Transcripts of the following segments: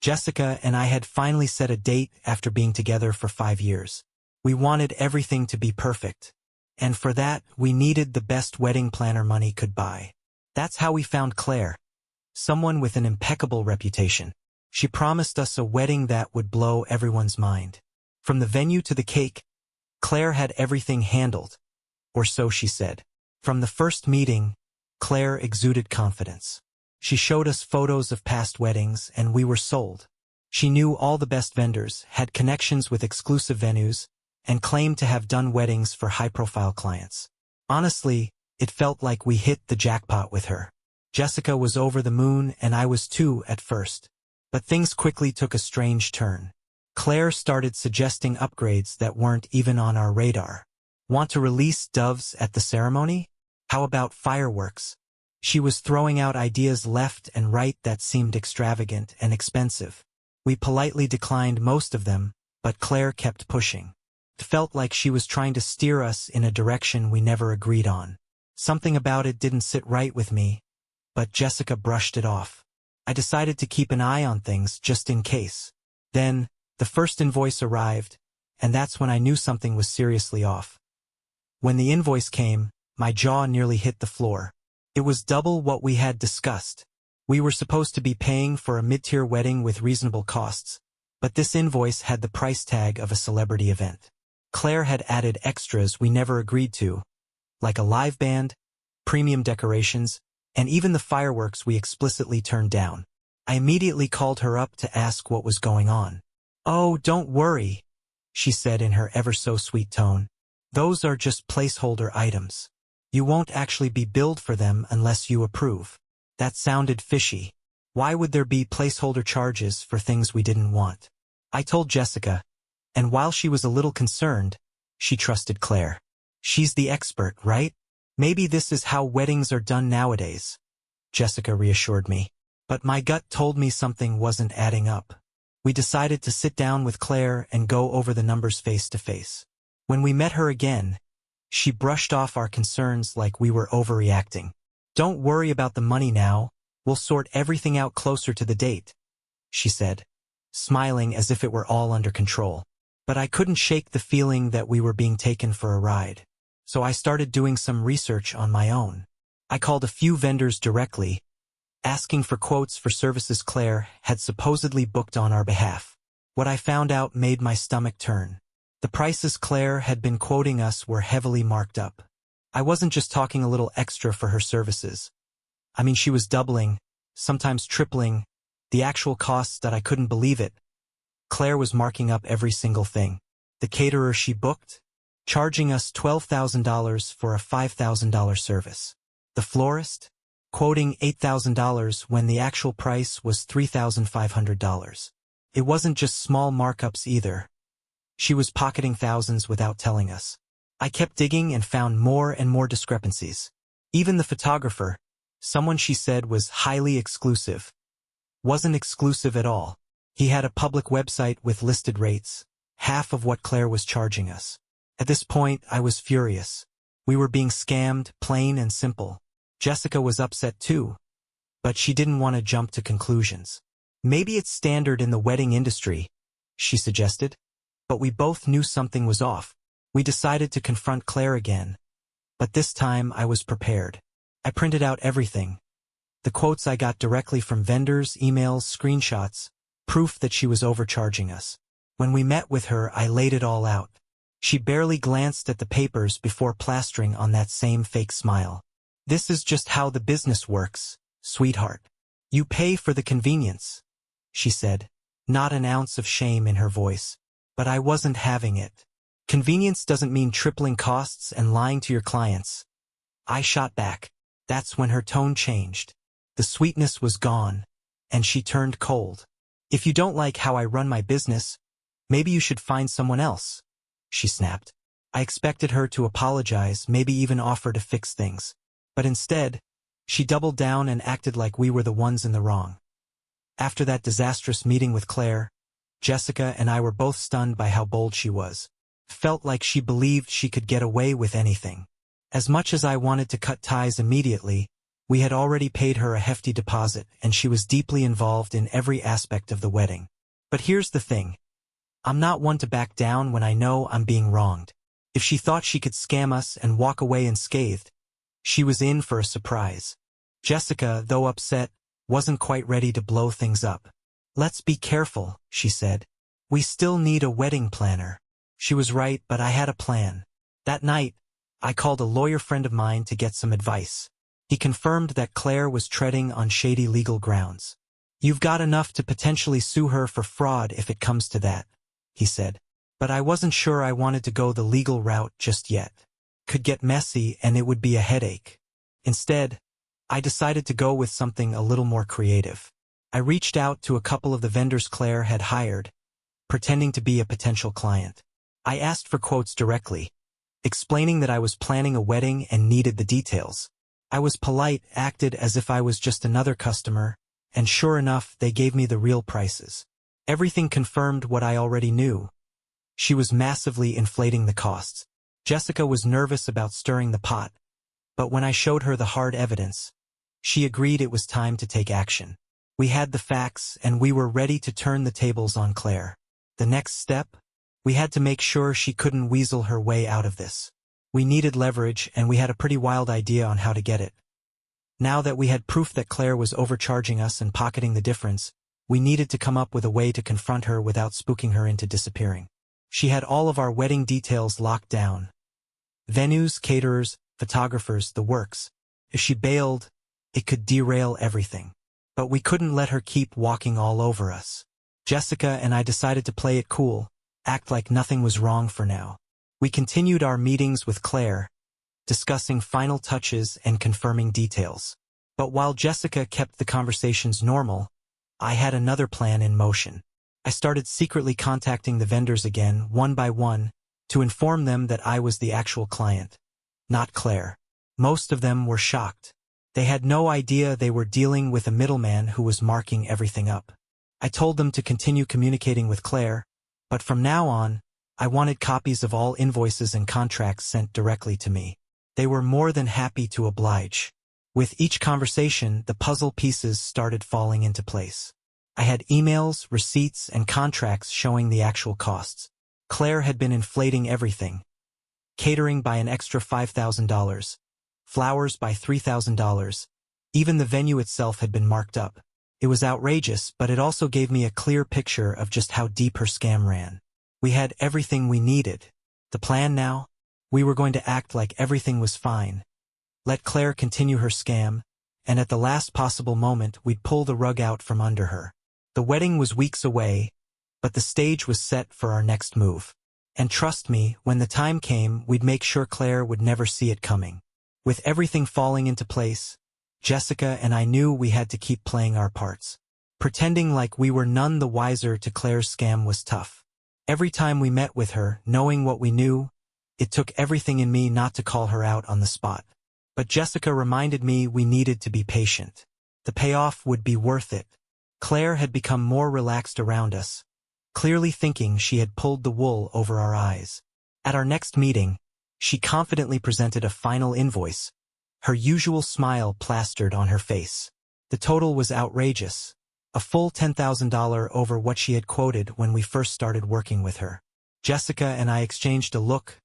Jessica and I had finally set a date after being together for 5 years. We wanted everything to be perfect. And for that, we needed the best wedding planner money could buy. That's how we found Claire, someone with an impeccable reputation. She promised us a wedding that would blow everyone's mind. From the venue to the cake, Claire had everything handled, or so she said. From the first meeting, Claire exuded confidence. She showed us photos of past weddings, and we were sold. She knew all the best vendors, had connections with exclusive venues, and claimed to have done weddings for high-profile clients. Honestly, it felt like we hit the jackpot with her. Jessica was over the moon, and I was too at first. But things quickly took a strange turn. Claire started suggesting upgrades that weren't even on our radar. Want to release doves at the ceremony? How about fireworks? She was throwing out ideas left and right that seemed extravagant and expensive. We politely declined most of them, but Claire kept pushing. It felt like she was trying to steer us in a direction we never agreed on. Something about it didn't sit right with me, but Jessica brushed it off. I decided to keep an eye on things just in case. Then, the first invoice arrived, and that's when I knew something was seriously off. When the invoice came, my jaw nearly hit the floor. It was double what we had discussed. We were supposed to be paying for a mid-tier wedding with reasonable costs, but this invoice had the price tag of a celebrity event. Claire had added extras we never agreed to, like a live band, premium decorations, and even the fireworks we explicitly turned down. I immediately called her up to ask what was going on. "Oh, don't worry," she said in her ever-so-sweet tone. "Those are just placeholder items. You won't actually be billed for them unless you approve." That sounded fishy. Why would there be placeholder charges for things we didn't want? I told Jessica, and while she was a little concerned, she trusted Claire. "She's the expert, right? Maybe this is how weddings are done nowadays," Jessica reassured me. But my gut told me something wasn't adding up. We decided to sit down with Claire and go over the numbers face to face. When we met her again, she brushed off our concerns like we were overreacting. "Don't worry about the money now, we'll sort everything out closer to the date," she said, smiling as if it were all under control. But I couldn't shake the feeling that we were being taken for a ride. So I started doing some research on my own. I called a few vendors directly, asking for quotes for services Claire had supposedly booked on our behalf. What I found out made my stomach turn. The prices Claire had been quoting us were heavily marked up. I wasn't just talking a little extra for her services. I mean, she was doubling, sometimes tripling, the actual costs that I couldn't believe it. Claire was marking up every single thing. The caterer she booked, charging us $12,000 for a $5,000 service. The florist, quoting $8,000 when the actual price was $3,500. It wasn't just small markups either. She was pocketing thousands without telling us. I kept digging and found more and more discrepancies. Even the photographer, someone she said was highly exclusive, wasn't exclusive at all. He had a public website with listed rates, half of what Claire was charging us. At this point, I was furious. We were being scammed, plain and simple. Jessica was upset too, but she didn't want to jump to conclusions. "Maybe it's standard in the wedding industry," she suggested, but we both knew something was off. We decided to confront Claire again, but this time I was prepared. I printed out everything. The quotes I got directly from vendors, emails, screenshots, proof that she was overcharging us. When we met with her, I laid it all out. She barely glanced at the papers before plastering on that same fake smile. "This is just how the business works, sweetheart. You pay for the convenience," she said, not an ounce of shame in her voice. But I wasn't having it. "Convenience doesn't mean tripling costs and lying to your clients," I shot back. That's when her tone changed. The sweetness was gone, and she turned cold. "If you don't like how I run my business, maybe you should find someone else," she snapped. I expected her to apologize, maybe even offer to fix things. But instead, she doubled down and acted like we were the ones in the wrong. After that disastrous meeting with Claire, Jessica and I were both stunned by how bold she was. Felt like she believed she could get away with anything. As much as I wanted to cut ties immediately, We had already paid her a hefty deposit, and she was deeply involved in every aspect of the wedding. But here's the thing. I'm not one to back down when I know I'm being wronged. If she thought she could scam us and walk away unscathed, she was in for a surprise. Jessica, though upset, wasn't quite ready to blow things up. "Let's be careful," she said. "We still need a wedding planner." She was right, but I had a plan. That night, I called a lawyer friend of mine to get some advice. He confirmed that Claire was treading on shady legal grounds. "You've got enough to potentially sue her for fraud if it comes to that," he said. But I wasn't sure I wanted to go the legal route just yet. Could get messy and it would be a headache. Instead, I decided to go with something a little more creative. I reached out to a couple of the vendors Claire had hired, pretending to be a potential client. I asked for quotes directly, explaining that I was planning a wedding and needed the details. I was polite, acted as if I was just another customer, and sure enough, they gave me the real prices. Everything confirmed what I already knew. She was massively inflating the costs. Jessica was nervous about stirring the pot, but when I showed her the hard evidence, she agreed it was time to take action. We had the facts, and we were ready to turn the tables on Claire. The next step? We had to make sure she couldn't weasel her way out of this. We needed leverage, and we had a pretty wild idea on how to get it. Now that we had proof that Claire was overcharging us and pocketing the difference, we needed to come up with a way to confront her without spooking her into disappearing. She had all of our wedding details locked down. Venues, caterers, photographers, the works. If she bailed, it could derail everything. But we couldn't let her keep walking all over us. Jessica and I decided to play it cool, act like nothing was wrong for now. We continued our meetings with Claire, discussing final touches and confirming details. But while Jessica kept the conversations normal, I had another plan in motion. I started secretly contacting the vendors again, one by one, to inform them that I was the actual client, not Claire. Most of them were shocked. They had no idea they were dealing with a middleman who was marking everything up. I told them to continue communicating with Claire, but from now on, I wanted copies of all invoices and contracts sent directly to me. They were more than happy to oblige. With each conversation, the puzzle pieces started falling into place. I had emails, receipts, and contracts showing the actual costs. Claire had been inflating everything. Catering by an extra $5,000. Flowers by $3,000. Even the venue itself had been marked up. It was outrageous, but it also gave me a clear picture of just how deep her scam ran. We had everything we needed. The plan now? We were going to act like everything was fine. Let Claire continue her scam, and at the last possible moment we'd pull the rug out from under her. The wedding was weeks away, but the stage was set for our next move. And trust me, when the time came, we'd make sure Claire would never see it coming. With everything falling into place, Jessica and I knew we had to keep playing our parts. Pretending like we were none the wiser to Claire's scam was tough. Every time we met with her, knowing what we knew, it took everything in me not to call her out on the spot. But Jessica reminded me we needed to be patient. The payoff would be worth it. Claire had become more relaxed around us, clearly thinking she had pulled the wool over our eyes. At our next meeting, she confidently presented a final invoice, her usual smile plastered on her face. The total was outrageous, a full $10,000 over what she had quoted when we first started working with her. Jessica and I exchanged a look,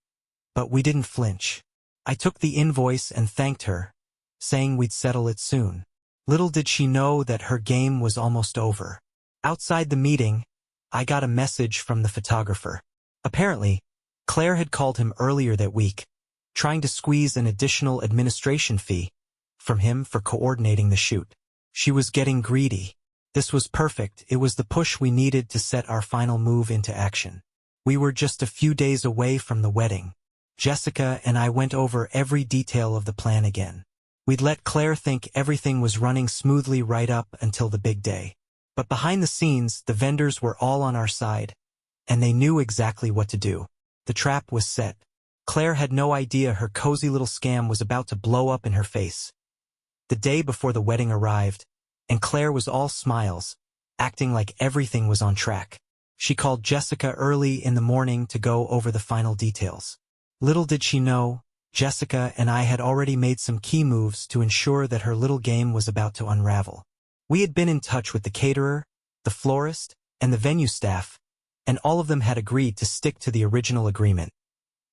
but we didn't flinch. I took the invoice and thanked her, saying we'd settle it soon. Little did she know that her game was almost over. Outside the meeting, I got a message from the photographer. Apparently, Claire had called him earlier that week, trying to squeeze an additional administration fee from him for coordinating the shoot. She was getting greedy. This was perfect. It was the push we needed to set our final move into action. We were just a few days away from the wedding. Jessica and I went over every detail of the plan again. We'd let Claire think everything was running smoothly right up until the big day. But behind the scenes, the vendors were all on our side, and they knew exactly what to do. The trap was set. Claire had no idea her cozy little scam was about to blow up in her face. The day before the wedding arrived, and Claire was all smiles, acting like everything was on track. She called Jessica early in the morning to go over the final details. Little did she know, Jessica and I had already made some key moves to ensure that her little game was about to unravel. We had been in touch with the caterer, the florist, and the venue staff, and all of them had agreed to stick to the original agreement,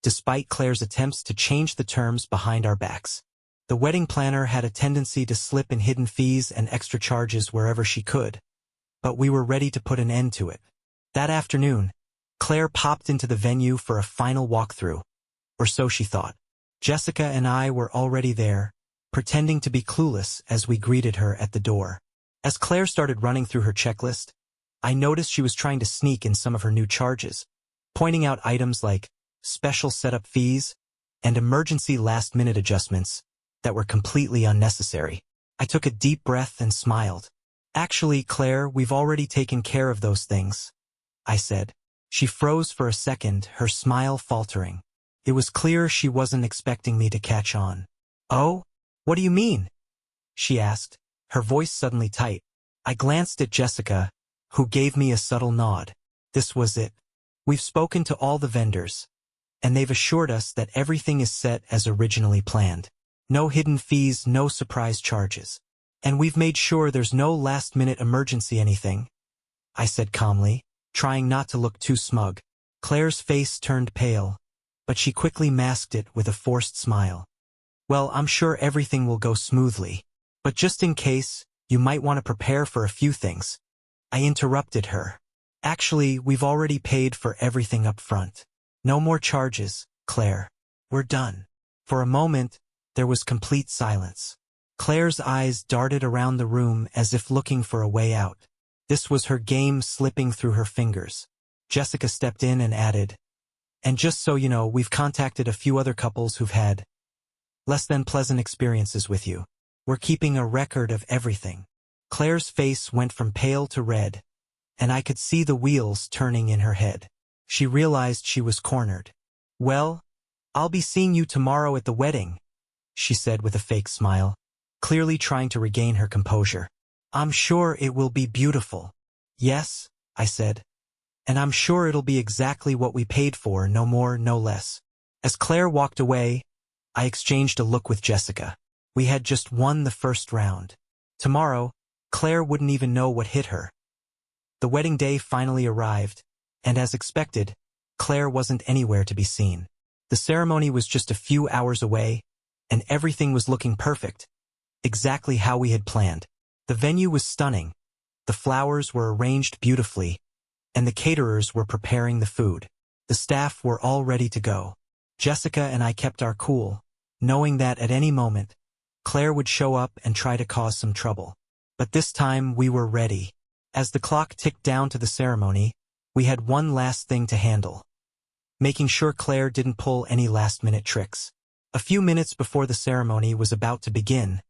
despite Claire's attempts to change the terms behind our backs. The wedding planner had a tendency to slip in hidden fees and extra charges wherever she could, but we were ready to put an end to it. That afternoon, Claire popped into the venue for a final walkthrough, or so she thought. Jessica and I were already there, pretending to be clueless as we greeted her at the door. As Claire started running through her checklist, I noticed she was trying to sneak in some of her new charges, pointing out items like special setup fees and emergency last-minute adjustments that were completely unnecessary. I took a deep breath and smiled. "Actually, Claire, we've already taken care of those things," I said. She froze for a second, her smile faltering. It was clear she wasn't expecting me to catch on. "Oh? What do you mean?" she asked, her voice suddenly tight. I glanced at Jessica, who gave me a subtle nod. This was it. "We've spoken to all the vendors, and they've assured us that everything is set as originally planned. No hidden fees, no surprise charges. And we've made sure there's no last-minute emergency anything," I said calmly, trying not to look too smug. Claire's face turned pale, but she quickly masked it with a forced smile. "Well, I'm sure everything will go smoothly. But just in case, you might want to prepare for a few things." I interrupted her. "Actually, we've already paid for everything up front. No more charges, Claire. We're done." For a moment, there was complete silence. Claire's eyes darted around the room as if looking for a way out. This was her game slipping through her fingers. Jessica stepped in and added, "And just so you know, we've contacted a few other couples who've had less than pleasant experiences with you. We're keeping a record of everything." Claire's face went from pale to red, and I could see the wheels turning in her head. She realized she was cornered. "Well, I'll be seeing you tomorrow at the wedding," she said with a fake smile, clearly trying to regain her composure. "I'm sure it will be beautiful." "Yes," I said, "and I'm sure it'll be exactly what we paid for, no more, no less." As Claire walked away, I exchanged a look with Jessica. We had just won the first round. Tomorrow, Claire wouldn't even know what hit her. The wedding day finally arrived, and as expected, Claire wasn't anywhere to be seen. The ceremony was just a few hours away, and everything was looking perfect, exactly how we had planned. The venue was stunning, the flowers were arranged beautifully, and the caterers were preparing the food. The staff were all ready to go. Jessica and I kept our cool, knowing that at any moment, Claire would show up and try to cause some trouble. But this time we were ready. As the clock ticked down to the ceremony, we had one last thing to handle: making sure Claire didn't pull any last-minute tricks. A few minutes before the ceremony was about to begin,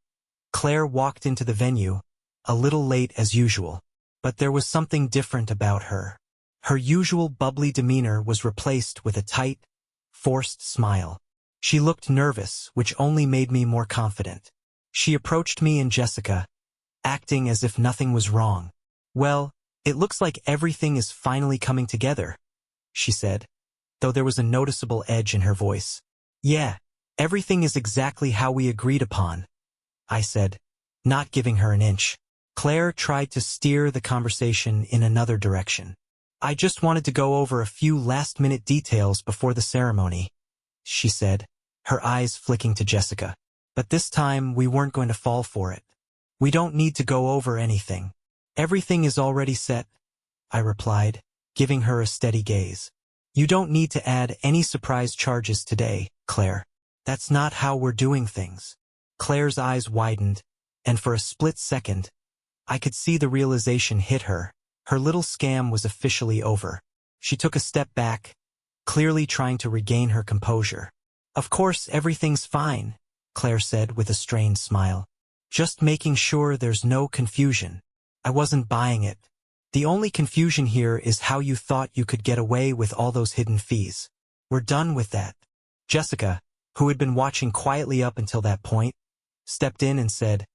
Claire walked into the venue, a little late as usual. But there was something different about her. Her usual bubbly demeanor was replaced with a tight, forced smile. She looked nervous, which only made me more confident. She approached me and Jessica, acting as if nothing was wrong. "Well, it looks like everything is finally coming together," she said, though there was a noticeable edge in her voice. "Yeah, everything is exactly how we agreed upon," I said, not giving her an inch. Claire tried to steer the conversation in another direction. "I just wanted to go over a few last-minute details before the ceremony," she said, her eyes flicking to Jessica. "But this time we weren't going to fall for it. We don't need to go over anything. Everything is already set," I replied, giving her a steady gaze. "You don't need to add any surprise charges today, Claire. That's not how we're doing things." Claire's eyes widened, and for a split second, I could see the realization hit her. Her little scam was officially over. She took a step back, clearly trying to regain her composure. "Of course, everything's fine," Claire said with a strained smile. "Just making sure there's no confusion." I wasn't buying it. "The only confusion here is how you thought you could get away with all those hidden fees. We're done with that." Jessica, who had been watching quietly up until that point, stepped in and said,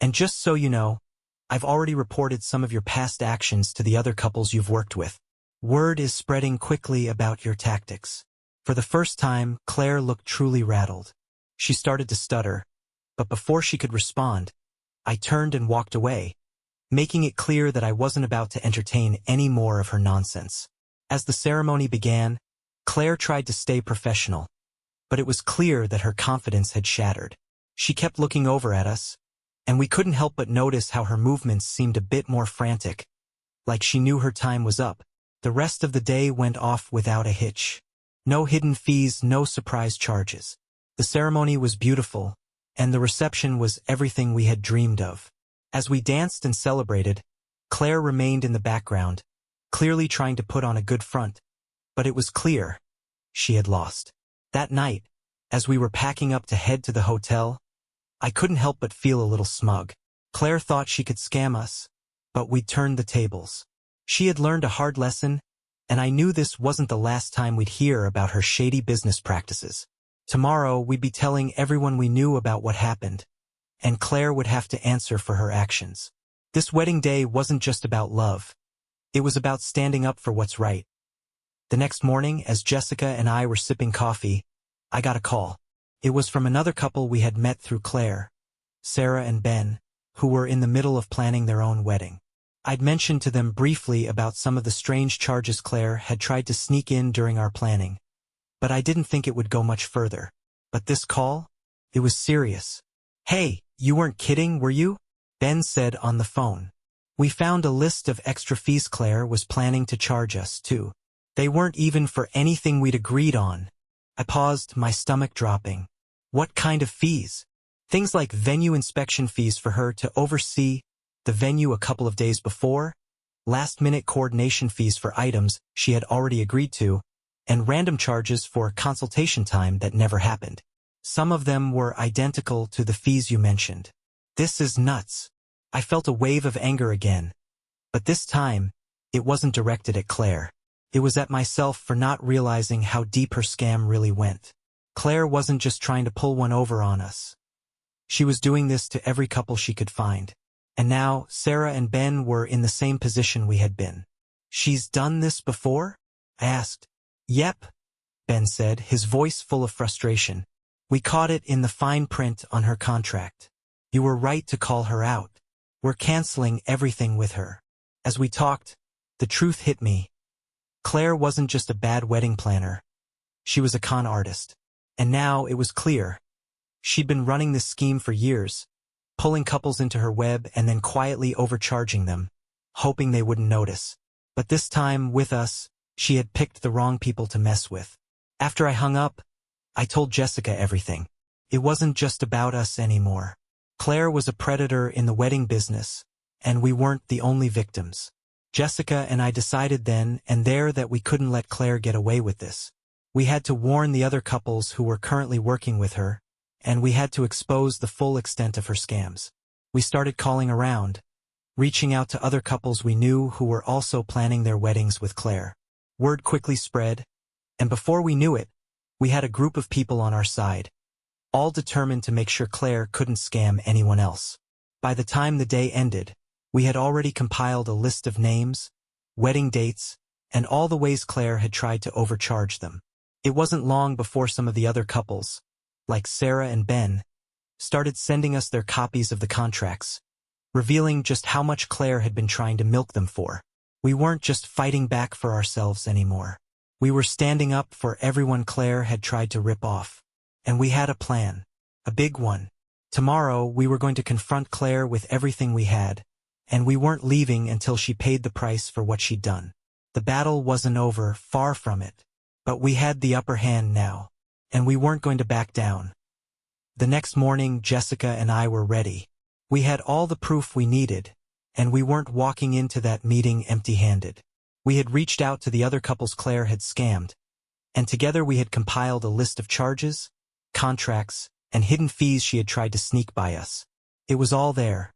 "And just so you know, I've already reported some of your past actions to the other couples you've worked with. Word is spreading quickly about your tactics." For the first time, Claire looked truly rattled. She started to stutter, but before she could respond, I turned and walked away, making it clear that I wasn't about to entertain any more of her nonsense. As the ceremony began, Claire tried to stay professional, but it was clear that her confidence had shattered. She kept looking over at us, and we couldn't help but notice how her movements seemed a bit more frantic, like she knew her time was up. The rest of the day went off without a hitch. No hidden fees, no surprise charges. The ceremony was beautiful, and the reception was everything we had dreamed of. As we danced and celebrated, Claire remained in the background, clearly trying to put on a good front. But it was clear she had lost. That night, as we were packing up to head to the hotel, I couldn't help but feel a little smug. Claire thought she could scam us, but we'd turned the tables. She had learned a hard lesson, and I knew this wasn't the last time we'd hear about her shady business practices. Tomorrow, we'd be telling everyone we knew about what happened, and Claire would have to answer for her actions. This wedding day wasn't just about love. It was about standing up for what's right. The next morning, as Jessica and I were sipping coffee, I got a call. It was from another couple we had met through Claire, Sarah and Ben, who were in the middle of planning their own wedding. I'd mentioned to them briefly about some of the strange charges Claire had tried to sneak in during our planning, but I didn't think it would go much further. But this call? It was serious. "Hey, you weren't kidding, were you?" Ben said on the phone. "We found a list of extra fees Claire was planning to charge us, too. They weren't even for anything we'd agreed on." I paused, my stomach dropping. What kind of fees? Things like venue inspection fees for her to oversee the venue a couple of days before, last-minute coordination fees for items she had already agreed to, and random charges for consultation time that never happened. Some of them were identical to the fees you mentioned. This is nuts. I felt a wave of anger again. But this time, it wasn't directed at Claire. It was at myself for not realizing how deep her scam really went. Claire wasn't just trying to pull one over on us. She was doing this to every couple she could find. And now, Sarah and Ben were in the same position we had been. "She's done this before?" I asked. "Yep," Ben said, his voice full of frustration. "We caught it in the fine print on her contract. You were right to call her out. We're canceling everything with her." As we talked, the truth hit me. Claire wasn't just a bad wedding planner. She was a con artist. And now it was clear. She'd been running this scheme for years, pulling couples into her web and then quietly overcharging them, hoping they wouldn't notice. But this time, with us, she had picked the wrong people to mess with. After I hung up, I told Jessica everything. It wasn't just about us anymore. Claire was a predator in the wedding business, and we weren't the only victims. Jessica and I decided then and there that we couldn't let Claire get away with this. We had to warn the other couples who were currently working with her, and we had to expose the full extent of her scams. We started calling around, reaching out to other couples we knew who were also planning their weddings with Claire. Word quickly spread, and before we knew it, we had a group of people on our side, all determined to make sure Claire couldn't scam anyone else. By the time the day ended, we had already compiled a list of names, wedding dates, and all the ways Claire had tried to overcharge them. It wasn't long before some of the other couples, like Sarah and Ben, started sending us their copies of the contracts, revealing just how much Claire had been trying to milk them for. We weren't just fighting back for ourselves anymore. We were standing up for everyone Claire had tried to rip off. And we had a plan. A big one. Tomorrow, we were going to confront Claire with everything we had, and we weren't leaving until she paid the price for what she'd done. The battle wasn't over, far from it. But we had the upper hand now, and we weren't going to back down. The next morning, Jessica and I were ready. We had all the proof we needed, and we weren't walking into that meeting empty-handed. We had reached out to the other couples Claire had scammed, and together we had compiled a list of charges, contracts, and hidden fees she had tried to sneak by us. It was all there.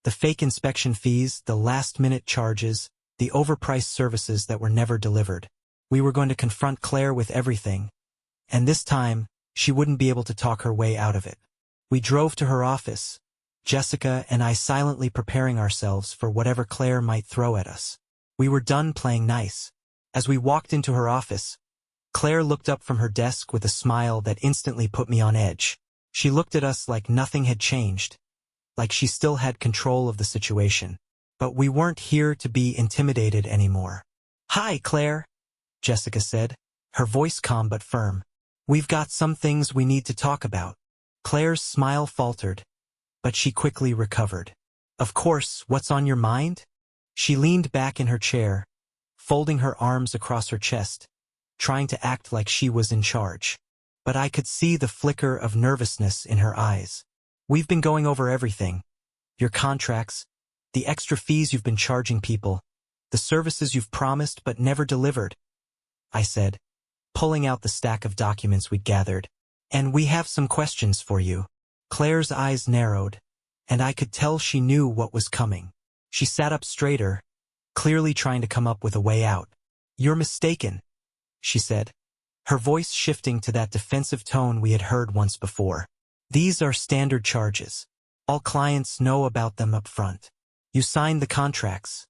The fake inspection fees, the last-minute charges, the overpriced services that were never delivered. We were going to confront Claire with everything, and this time, she wouldn't be able to talk her way out of it. We drove to her office, Jessica and I silently preparing ourselves for whatever Claire might throw at us. We were done playing nice. As we walked into her office, Claire looked up from her desk with a smile that instantly put me on edge. She looked at us like nothing had changed, like she still had control of the situation. But we weren't here to be intimidated anymore. "Hi, Claire," Jessica said, her voice calm but firm. "We've got some things we need to talk about." Claire's smile faltered, but she quickly recovered. "Of course, what's on your mind?" She leaned back in her chair, folding her arms across her chest, trying to act like she was in charge. But I could see the flicker of nervousness in her eyes. "We've been going over everything. Your contracts, the extra fees you've been charging people, the services you've promised but never delivered," I said, pulling out the stack of documents we'd gathered. "And we have some questions for you." Claire's eyes narrowed, and I could tell she knew what was coming. She sat up straighter, clearly trying to come up with a way out. "You're mistaken," she said, her voice shifting to that defensive tone we had heard once before. "These are standard charges. All clients know about them up front. You signed the contracts.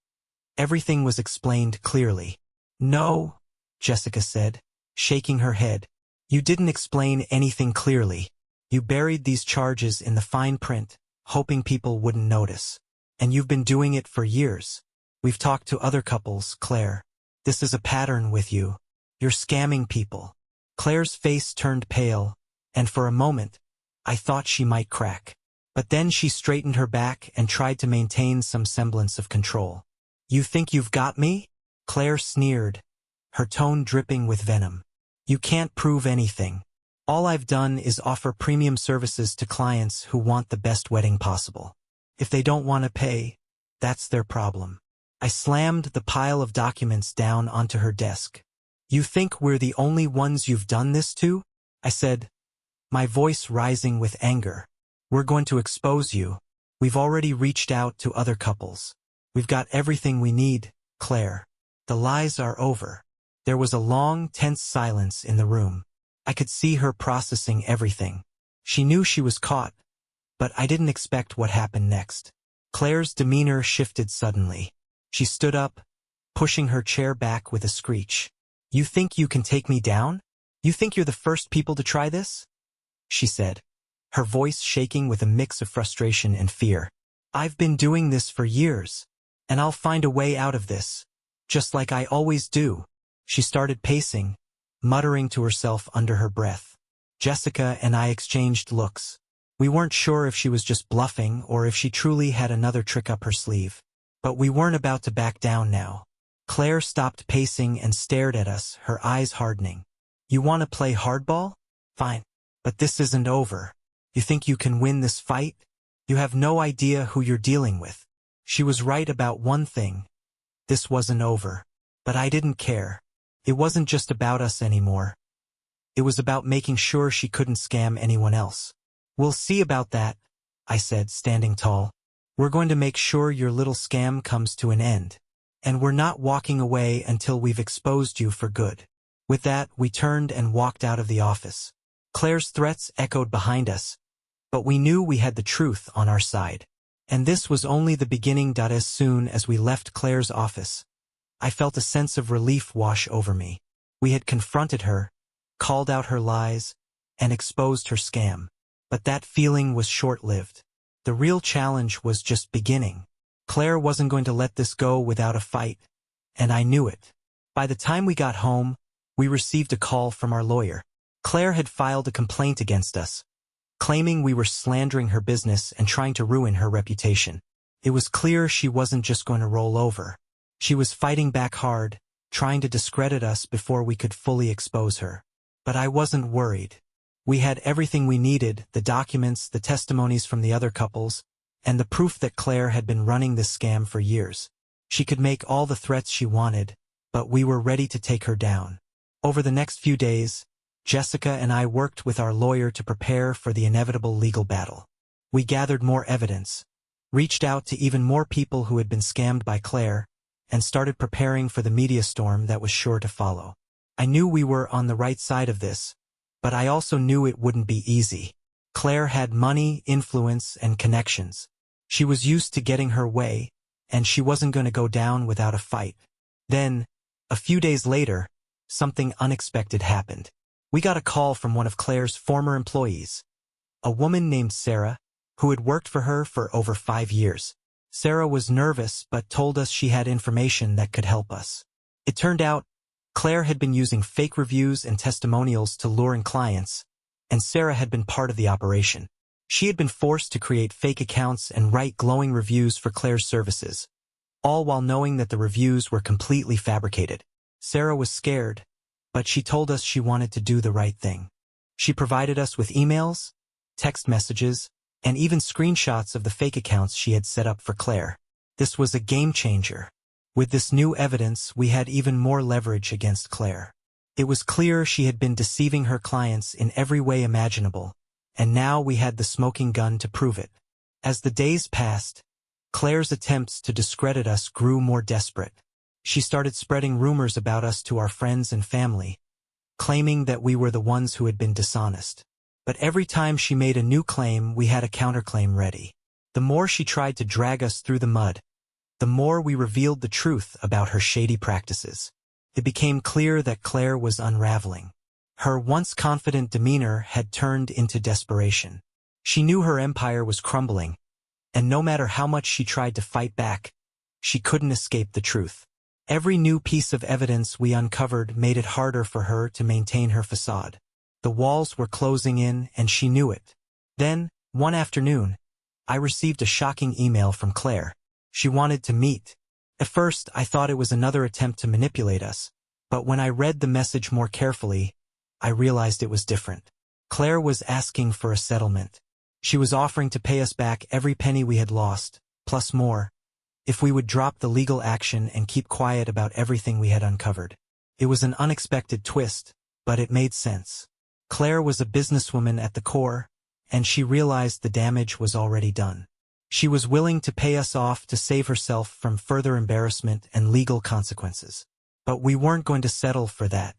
Everything was explained clearly." "No," Jessica said, shaking her head. "You didn't explain anything clearly. You buried these charges in the fine print, hoping people wouldn't notice. And you've been doing it for years. We've talked to other couples, Claire. This is a pattern with you. You're scamming people." Claire's face turned pale, and for a moment, I thought she might crack. But then she straightened her back and tried to maintain some semblance of control. "You think you've got me?" Claire sneered, her tone dripping with venom. "You can't prove anything. All I've done is offer premium services to clients who want the best wedding possible. If they don't want to pay, that's their problem." I slammed the pile of documents down onto her desk. "You think we're the only ones you've done this to?" I said, my voice rising with anger. "We're going to expose you. We've already reached out to other couples. We've got everything we need, Claire. The lies are over." There was a long, tense silence in the room. I could see her processing everything. She knew she was caught, but I didn't expect what happened next. Claire's demeanor shifted suddenly. She stood up, pushing her chair back with a screech. "You think you can take me down? You think you're the first people to try this?" she said, her voice shaking with a mix of frustration and fear. "I've been doing this for years, and I'll find a way out of this, just like I always do." She started pacing, muttering to herself under her breath. Jessica and I exchanged looks. We weren't sure if she was just bluffing or if she truly had another trick up her sleeve. But we weren't about to back down now. Claire stopped pacing and stared at us, her eyes hardening. "You want to play hardball? Fine. But this isn't over. You think you can win this fight? You have no idea who you're dealing with." She was right about one thing. This wasn't over. But I didn't care. It wasn't just about us anymore. It was about making sure she couldn't scam anyone else. "We'll see about that," I said, standing tall. "We're going to make sure your little scam comes to an end. And we're not walking away until we've exposed you for good." With that, we turned and walked out of the office. Claire's threats echoed behind us, but we knew we had the truth on our side. And this was only the beginning. As soon as we left Claire's office, I felt a sense of relief wash over me. We had confronted her, called out her lies, and exposed her scam. But that feeling was short-lived. The real challenge was just beginning. Claire wasn't going to let this go without a fight, and I knew it. By the time we got home, we received a call from our lawyer. Claire had filed a complaint against us, claiming we were slandering her business and trying to ruin her reputation. It was clear she wasn't just going to roll over. She was fighting back hard, trying to discredit us before we could fully expose her. But I wasn't worried. We had everything we needed, the documents, the testimonies from the other couples, and the proof that Claire had been running this scam for years. She could make all the threats she wanted, but we were ready to take her down. Over the next few days, Jessica and I worked with our lawyer to prepare for the inevitable legal battle. We gathered more evidence, reached out to even more people who had been scammed by Claire, and started preparing for the media storm that was sure to follow. I knew we were on the right side of this, but I also knew it wouldn't be easy. Claire had money, influence, and connections. She was used to getting her way, and she wasn't going to go down without a fight. Then, a few days later, something unexpected happened. We got a call from one of Claire's former employees, a woman named Sarah, who had worked for her for over 5 years. Sarah was nervous but told us she had information that could help us. It turned out, Claire had been using fake reviews and testimonials to lure in clients, and Sarah had been part of the operation. She had been forced to create fake accounts and write glowing reviews for Claire's services, all while knowing that the reviews were completely fabricated. Sarah was scared, but she told us she wanted to do the right thing. She provided us with emails, text messages, and even screenshots of the fake accounts she had set up for Claire. This was a game changer. With this new evidence, we had even more leverage against Claire. It was clear she had been deceiving her clients in every way imaginable, and now we had the smoking gun to prove it. As the days passed, Claire's attempts to discredit us grew more desperate. She started spreading rumors about us to our friends and family, claiming that we were the ones who had been dishonest. But every time she made a new claim, we had a counterclaim ready. The more she tried to drag us through the mud, the more we revealed the truth about her shady practices. It became clear that Claire was unraveling. Her once confident demeanor had turned into desperation. She knew her empire was crumbling, and no matter how much she tried to fight back, she couldn't escape the truth. Every new piece of evidence we uncovered made it harder for her to maintain her facade. The walls were closing in, and she knew it. Then, one afternoon, I received a shocking email from Claire. She wanted to meet. At first, I thought it was another attempt to manipulate us, but when I read the message more carefully, I realized it was different. Claire was asking for a settlement. She was offering to pay us back every penny we had lost, plus more, if we would drop the legal action and keep quiet about everything we had uncovered. It was an unexpected twist, but it made sense. Claire was a businesswoman at the core, and she realized the damage was already done. She was willing to pay us off to save herself from further embarrassment and legal consequences. But we weren't going to settle for that.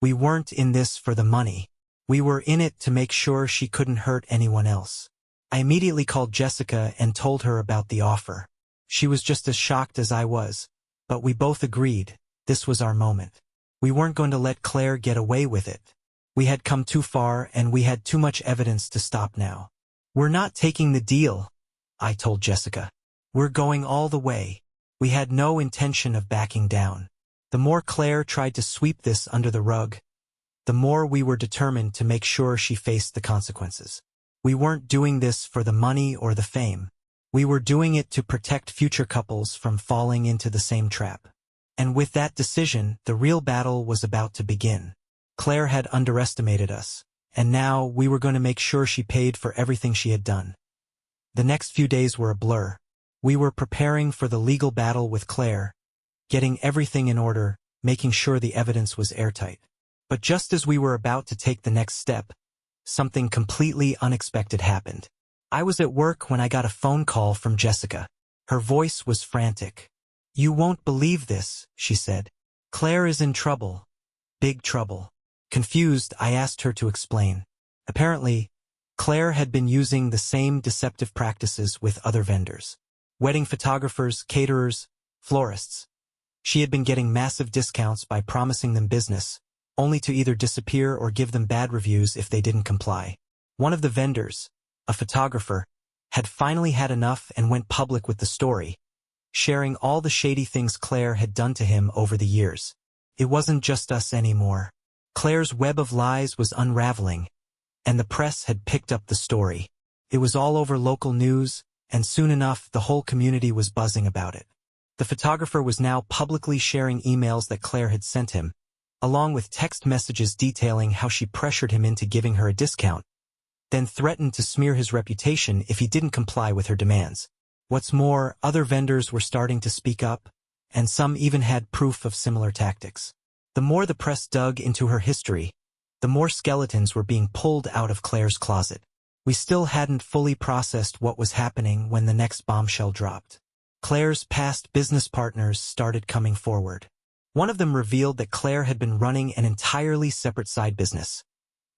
We weren't in this for the money. We were in it to make sure she couldn't hurt anyone else. I immediately called Jessica and told her about the offer. She was just as shocked as I was, but we both agreed this was our moment. We weren't going to let Claire get away with it. We had come too far, and we had too much evidence to stop now. "We're not taking the deal," I told Jessica. "We're going all the way." We had no intention of backing down. The more Claire tried to sweep this under the rug, the more we were determined to make sure she faced the consequences. We weren't doing this for the money or the fame. We were doing it to protect future couples from falling into the same trap. And with that decision, the real battle was about to begin. Claire had underestimated us, and now we were going to make sure she paid for everything she had done. The next few days were a blur. We were preparing for the legal battle with Claire, getting everything in order, making sure the evidence was airtight. But just as we were about to take the next step, something completely unexpected happened. I was at work when I got a phone call from Jessica. Her voice was frantic. "You won't believe this," she said. "Claire is in trouble. Big trouble." Confused, I asked her to explain. Apparently, Claire had been using the same deceptive practices with other vendors. Wedding photographers, caterers, florists. She had been getting massive discounts by promising them business, only to either disappear or give them bad reviews if they didn't comply. One of the vendors, a photographer, had finally had enough and went public with the story, sharing all the shady things Claire had done to him over the years. It wasn't just us anymore. Claire's web of lies was unraveling, and the press had picked up the story. It was all over local news, and soon enough the whole community was buzzing about it. The photographer was now publicly sharing emails that Claire had sent him, along with text messages detailing how she pressured him into giving her a discount, then threatened to smear his reputation if he didn't comply with her demands. What's more, other vendors were starting to speak up, and some even had proof of similar tactics. The more the press dug into her history, the more skeletons were being pulled out of Claire's closet. We still hadn't fully processed what was happening when the next bombshell dropped. Claire's past business partners started coming forward. One of them revealed that Claire had been running an entirely separate side business,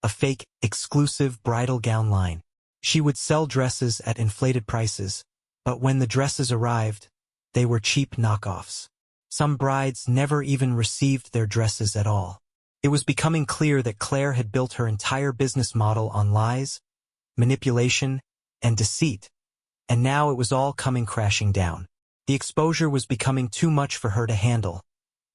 a fake, exclusive bridal gown line. She would sell dresses at inflated prices, but when the dresses arrived, they were cheap knockoffs. Some brides never even received their dresses at all. It was becoming clear that Claire had built her entire business model on lies, manipulation, and deceit, and now it was all coming crashing down. The exposure was becoming too much for her to handle,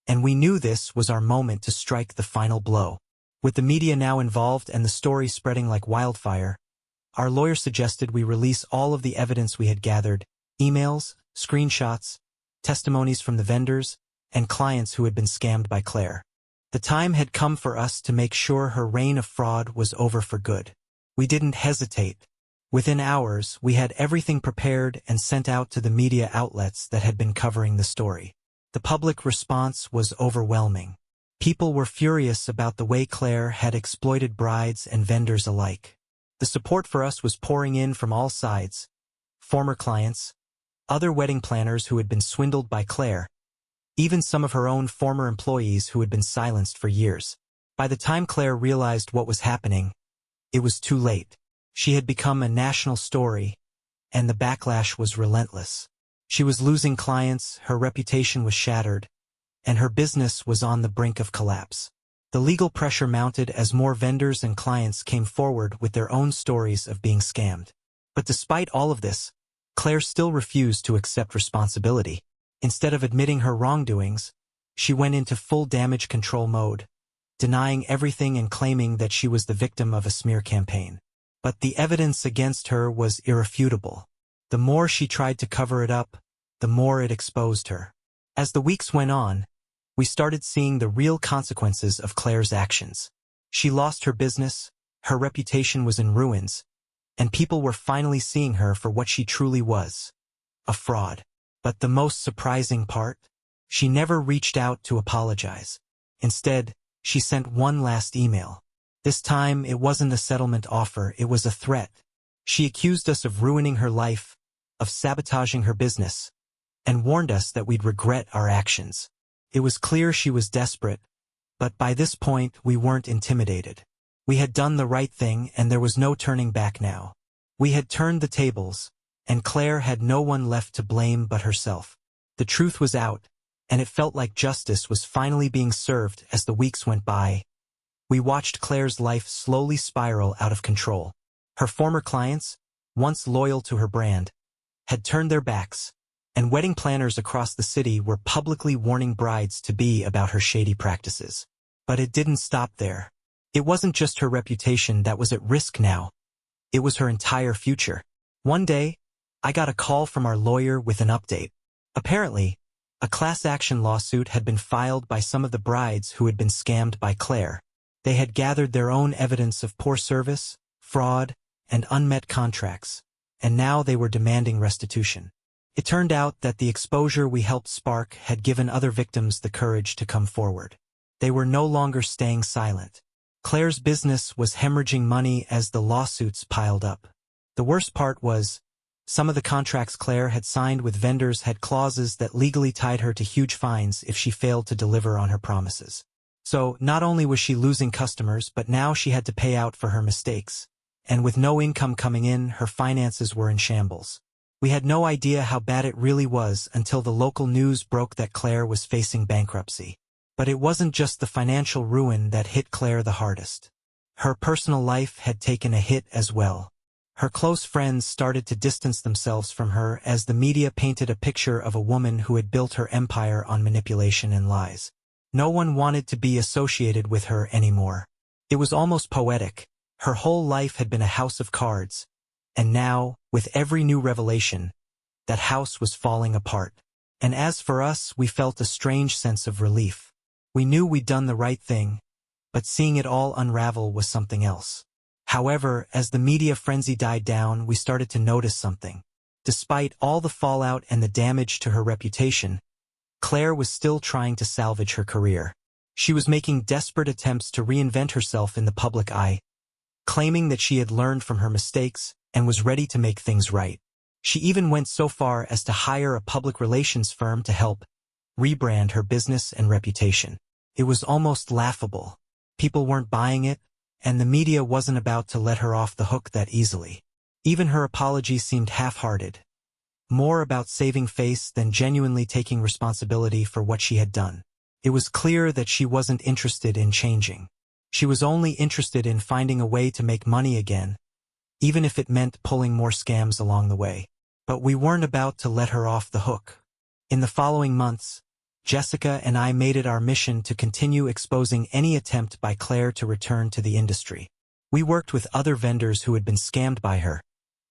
and we knew this was our moment to strike the final blow. With the media now involved and the story spreading like wildfire, our lawyer suggested we release all of the evidence we had gathered, emails, screenshots, testimonies from the vendors, and clients who had been scammed by Claire. The time had come for us to make sure her reign of fraud was over for good. We didn't hesitate. Within hours, we had everything prepared and sent out to the media outlets that had been covering the story. The public response was overwhelming. People were furious about the way Claire had exploited brides and vendors alike. The support for us was pouring in from all sides: former clients, other wedding planners who had been swindled by Claire, even some of her own former employees who had been silenced for years. By the time Claire realized what was happening, it was too late. She had become a national story, and the backlash was relentless. She was losing clients, her reputation was shattered, and her business was on the brink of collapse. The legal pressure mounted as more vendors and clients came forward with their own stories of being scammed. But despite all of this, Claire still refused to accept responsibility. Instead of admitting her wrongdoings, she went into full damage control mode, denying everything and claiming that she was the victim of a smear campaign. But the evidence against her was irrefutable. The more she tried to cover it up, the more it exposed her. As the weeks went on, we started seeing the real consequences of Claire's actions. She lost her business, her reputation was in ruins, and people were finally seeing her for what she truly was: a fraud. But the most surprising part? She never reached out to apologize. Instead, she sent one last email. This time, it wasn't a settlement offer, it was a threat. She accused us of ruining her life, of sabotaging her business, and warned us that we'd regret our actions. It was clear she was desperate, but by this point we weren't intimidated. We had done the right thing and there was no turning back now. We had turned the tables, and Claire had no one left to blame but herself. The truth was out, and it felt like justice was finally being served as the weeks went by. We watched Claire's life slowly spiral out of control. Her former clients, once loyal to her brand, had turned their backs, and wedding planners across the city were publicly warning brides-to-be about her shady practices. But it didn't stop there. It wasn't just her reputation that was at risk now. It was her entire future. One day, I got a call from our lawyer with an update. Apparently, a class action lawsuit had been filed by some of the brides who had been scammed by Claire. They had gathered their own evidence of poor service, fraud, and unmet contracts, and now they were demanding restitution. It turned out that the exposure we helped spark had given other victims the courage to come forward. They were no longer staying silent. Claire's business was hemorrhaging money as the lawsuits piled up. The worst part was, some of the contracts Claire had signed with vendors had clauses that legally tied her to huge fines if she failed to deliver on her promises. So, not only was she losing customers, but now she had to pay out for her mistakes. And with no income coming in, her finances were in shambles. We had no idea how bad it really was until the local news broke that Claire was facing bankruptcy. But it wasn't just the financial ruin that hit Claire the hardest. Her personal life had taken a hit as well. Her close friends started to distance themselves from her as the media painted a picture of a woman who had built her empire on manipulation and lies. No one wanted to be associated with her anymore. It was almost poetic. Her whole life had been a house of cards, and now, with every new revelation, that house was falling apart. And as for us, we felt a strange sense of relief. We knew we'd done the right thing, but seeing it all unravel was something else. However, as the media frenzy died down, we started to notice something. Despite all the fallout and the damage to her reputation, Claire was still trying to salvage her career. She was making desperate attempts to reinvent herself in the public eye, claiming that she had learned from her mistakes and was ready to make things right. She even went so far as to hire a public relations firm to help rebrand her business and reputation. It was almost laughable. People weren't buying it, and the media wasn't about to let her off the hook that easily. Even her apology seemed half-hearted, more about saving face than genuinely taking responsibility for what she had done. It was clear that she wasn't interested in changing. She was only interested in finding a way to make money again, even if it meant pulling more scams along the way. But we weren't about to let her off the hook. In the following months, Jessica and I made it our mission to continue exposing any attempt by Claire to return to the industry. We worked with other vendors who had been scammed by her,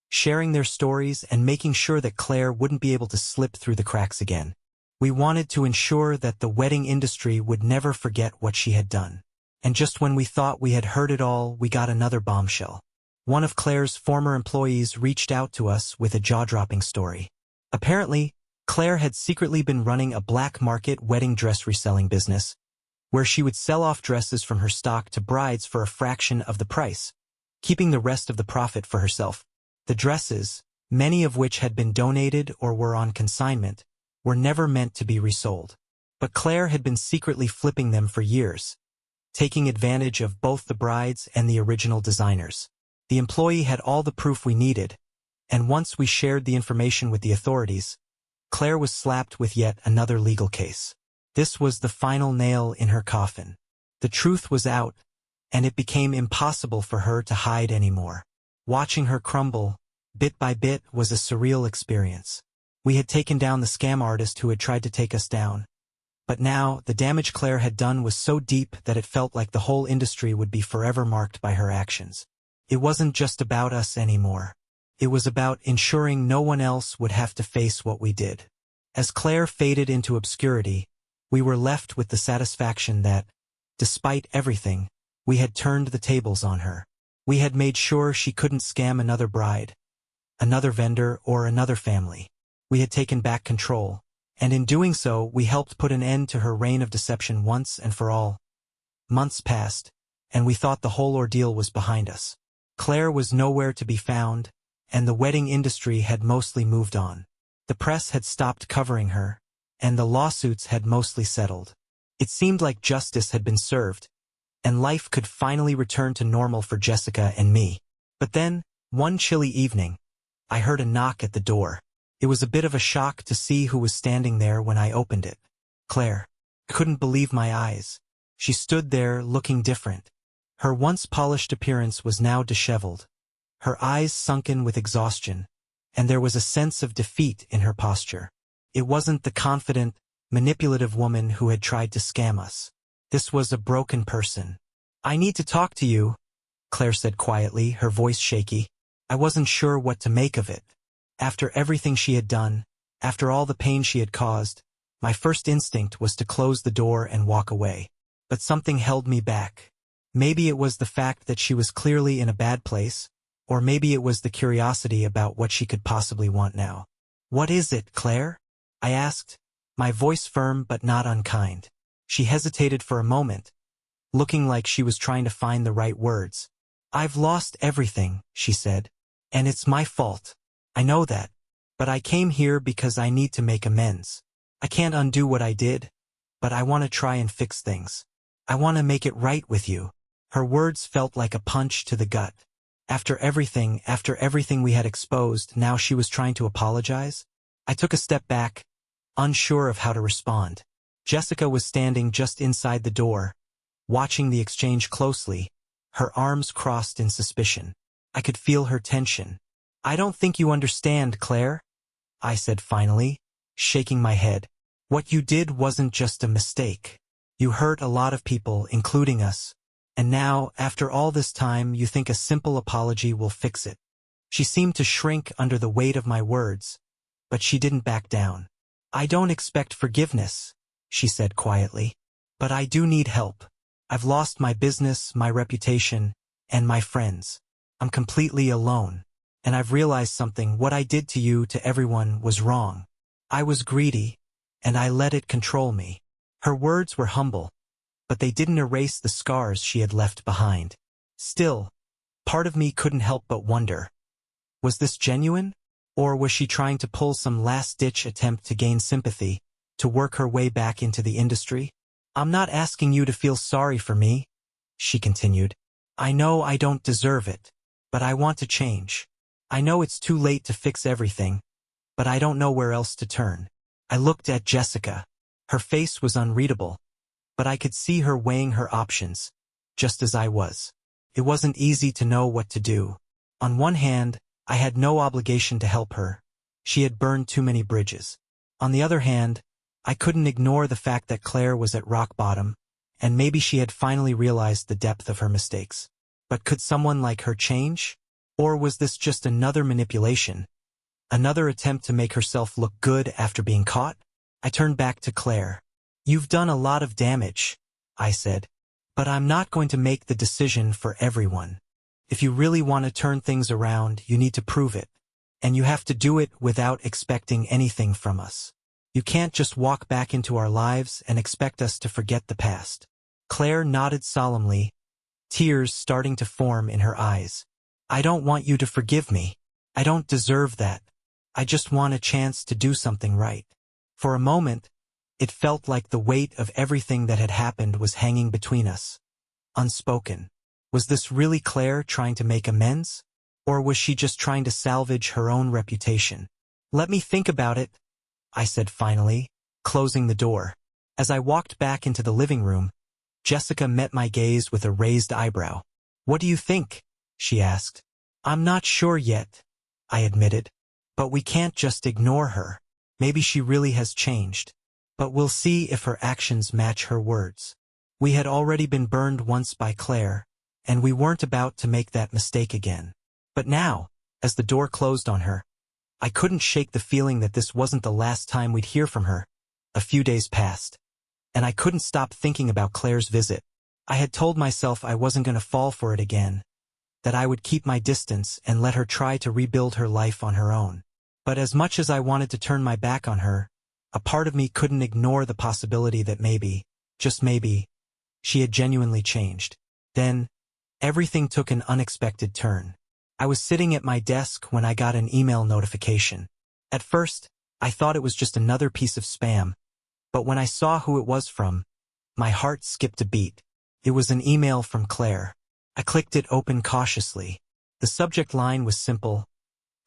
sharing their stories and making sure that Claire wouldn't be able to slip through the cracks again. We wanted to ensure that the wedding industry would never forget what she had done. And just when we thought we had heard it all, we got another bombshell. One of Claire's former employees reached out to us with a jaw-dropping story. Apparently, Claire had secretly been running a black market wedding dress reselling business, where she would sell off dresses from her stock to brides for a fraction of the price, keeping the rest of the profit for herself. The dresses, many of which had been donated or were on consignment, were never meant to be resold. But Claire had been secretly flipping them for years, taking advantage of both the brides and the original designers. The employee had all the proof we needed, and once we shared the information with the authorities, Claire was slapped with yet another legal case. This was the final nail in her coffin. The truth was out, and it became impossible for her to hide anymore. Watching her crumble, bit by bit, was a surreal experience. We had taken down the scam artist who had tried to take us down. But now, the damage Claire had done was so deep that it felt like the whole industry would be forever marked by her actions. It wasn't just about us anymore. It was about ensuring no one else would have to face what we did. As Claire faded into obscurity, we were left with the satisfaction that, despite everything, we had turned the tables on her. We had made sure she couldn't scam another bride, another vendor, or another family. We had taken back control, and in doing so, we helped put an end to her reign of deception once and for all. Months passed, and we thought the whole ordeal was behind us. Claire was nowhere to be found, and the wedding industry had mostly moved on. The press had stopped covering her, and the lawsuits had mostly settled. It seemed like justice had been served, and life could finally return to normal for Jessica and me. But then, one chilly evening, I heard a knock at the door. It was a bit of a shock to see who was standing there when I opened it. Claire. I couldn't believe my eyes. She stood there looking different. Her once polished appearance was now disheveled, her eyes sunken with exhaustion, and there was a sense of defeat in her posture. It wasn't the confident, manipulative woman who had tried to scam us. This was a broken person. "I need to talk to you," Claire said quietly, her voice shaky. I wasn't sure what to make of it. After everything she had done, after all the pain she had caused, my first instinct was to close the door and walk away. But something held me back. Maybe it was the fact that she was clearly in a bad place, or maybe it was the curiosity about what she could possibly want now. "What is it, Claire?" I asked, my voice firm but not unkind. She hesitated for a moment, looking like she was trying to find the right words. "I've lost everything," she said, "and it's my fault. I know that, but I came here because I need to make amends. I can't undo what I did, but I want to try and fix things. I want to make it right with you." Her words felt like a punch to the gut. After everything we had exposed, now she was trying to apologize? I took a step back, unsure of how to respond. Jessica was standing just inside the door, watching the exchange closely, her arms crossed in suspicion. I could feel her tension. "I don't think you understand, Claire," I said finally, shaking my head. "What you did wasn't just a mistake. You hurt a lot of people, including us. And now, after all this time, you think a simple apology will fix it." She seemed to shrink under the weight of my words, but she didn't back down. "I don't expect forgiveness," she said quietly, "but I do need help. I've lost my business, my reputation, and my friends. I'm completely alone. And I've realized something. What I did to you, to everyone, was wrong. I was greedy, and I let it control me." Her words were humble, but they didn't erase the scars she had left behind. Still, part of me couldn't help but wonder. Was this genuine? Or was she trying to pull some last-ditch attempt to gain sympathy, to work her way back into the industry? "I'm not asking you to feel sorry for me," she continued. "I know I don't deserve it, but I want to change. I know it's too late to fix everything, but I don't know where else to turn." I looked at Jessica. Her face was unreadable, but I could see her weighing her options, just as I was. It wasn't easy to know what to do. On one hand, I had no obligation to help her. She had burned too many bridges. On the other hand, I couldn't ignore the fact that Claire was at rock bottom, and maybe she had finally realized the depth of her mistakes. But could someone like her change? Or was this just another manipulation? Another attempt to make herself look good after being caught? I turned back to Claire. "You've done a lot of damage," I said. "But I'm not going to make the decision for everyone. If you really want to turn things around, you need to prove it. And you have to do it without expecting anything from us. You can't just walk back into our lives and expect us to forget the past." Claire nodded solemnly, tears starting to form in her eyes. "I don't want you to forgive me. I don't deserve that. I just want a chance to do something right." For a moment, it felt like the weight of everything that had happened was hanging between us, unspoken. Was this really Claire trying to make amends? Or was she just trying to salvage her own reputation? "Let me think about it," I said finally, closing the door. As I walked back into the living room, Jessica met my gaze with a raised eyebrow. "What do you think?" she asked. "I'm not sure yet," I admitted. "But we can't just ignore her. Maybe she really has changed. But we'll see if her actions match her words." We had already been burned once by Claire, and we weren't about to make that mistake again. But now, as the door closed on her, I couldn't shake the feeling that this wasn't the last time we'd hear from her. A few days passed, and I couldn't stop thinking about Claire's visit. I had told myself I wasn't going to fall for it again, that I would keep my distance and let her try to rebuild her life on her own. But as much as I wanted to turn my back on her, a part of me couldn't ignore the possibility that maybe, just maybe, she had genuinely changed. Then, everything took an unexpected turn. I was sitting at my desk when I got an email notification. At first, I thought it was just another piece of spam, but when I saw who it was from, my heart skipped a beat. It was an email from Claire. I clicked it open cautiously. The subject line was simple: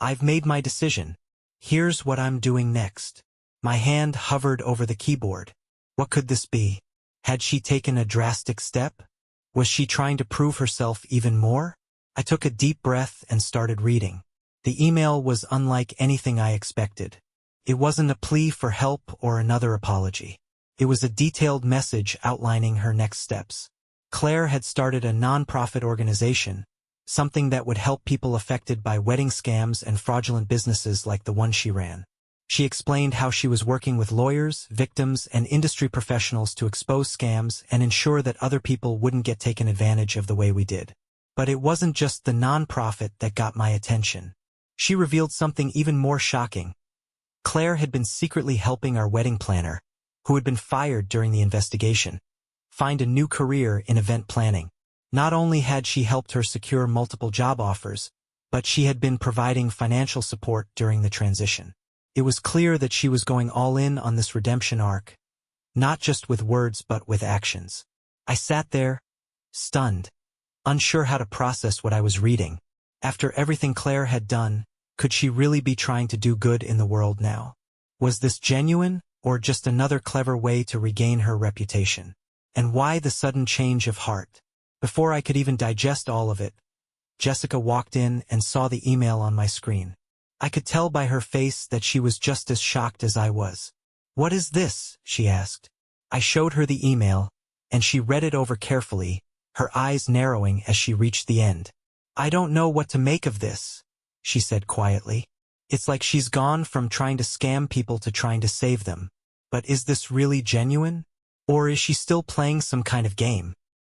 "I've made my decision. Here's what I'm doing next." My hand hovered over the keyboard. What could this be? Had she taken a drastic step? Was she trying to prove herself even more? I took a deep breath and started reading. The email was unlike anything I expected. It wasn't a plea for help or another apology. It was a detailed message outlining her next steps. Claire had started a non-profit organization, something that would help people affected by wedding scams and fraudulent businesses like the one she ran. She explained how she was working with lawyers, victims, and industry professionals to expose scams and ensure that other people wouldn't get taken advantage of the way we did. But it wasn't just the non-profit that got my attention. She revealed something even more shocking. Claire had been secretly helping our wedding planner, who had been fired during the investigation, find a new career in event planning. Not only had she helped her secure multiple job offers, but she had been providing financial support during the transition. It was clear that she was going all in on this redemption arc, not just with words but with actions. I sat there, stunned, unsure how to process what I was reading. After everything Claire had done, could she really be trying to do good in the world now? Was this genuine, or just another clever way to regain her reputation? And why the sudden change of heart? Before I could even digest all of it, Jessica walked in and saw the email on my screen. I could tell by her face that she was just as shocked as I was. "What is this?" she asked. I showed her the email, and she read it over carefully, her eyes narrowing as she reached the end. "I don't know what to make of this," she said quietly. "It's like she's gone from trying to scam people to trying to save them. But is this really genuine? Or is she still playing some kind of game?"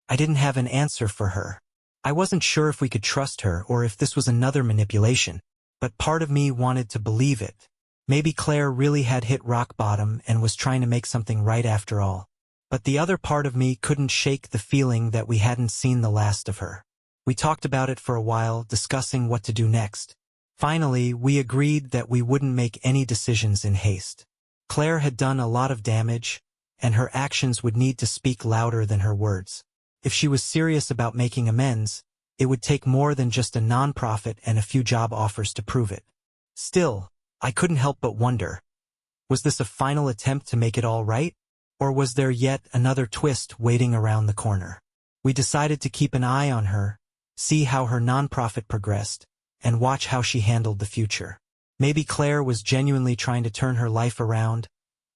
I didn't have an answer for her. I wasn't sure if we could trust her or if this was another manipulation, but part of me wanted to believe it. Maybe Claire really had hit rock bottom and was trying to make something right after all. But the other part of me couldn't shake the feeling that we hadn't seen the last of her. We talked about it for a while, discussing what to do next. Finally, we agreed that we wouldn't make any decisions in haste. Claire had done a lot of damage, and her actions would need to speak louder than her words. If she was serious about making amends, it would take more than just a non-profit and a few job offers to prove it. Still, I couldn't help but wonder, was this a final attempt to make it all right? Or was there yet another twist waiting around the corner? We decided to keep an eye on her, see how her nonprofit progressed, and watch how she handled the future. Maybe Claire was genuinely trying to turn her life around,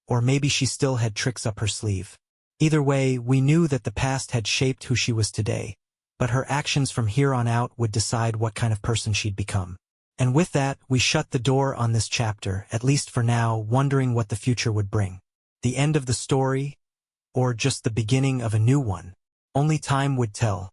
or maybe she still had tricks up her sleeve. Either way, we knew that the past had shaped who she was today, but her actions from here on out would decide what kind of person she'd become. And with that, we shut the door on this chapter, at least for now, wondering what the future would bring. The end of the story, or just the beginning of a new one? Only time would tell.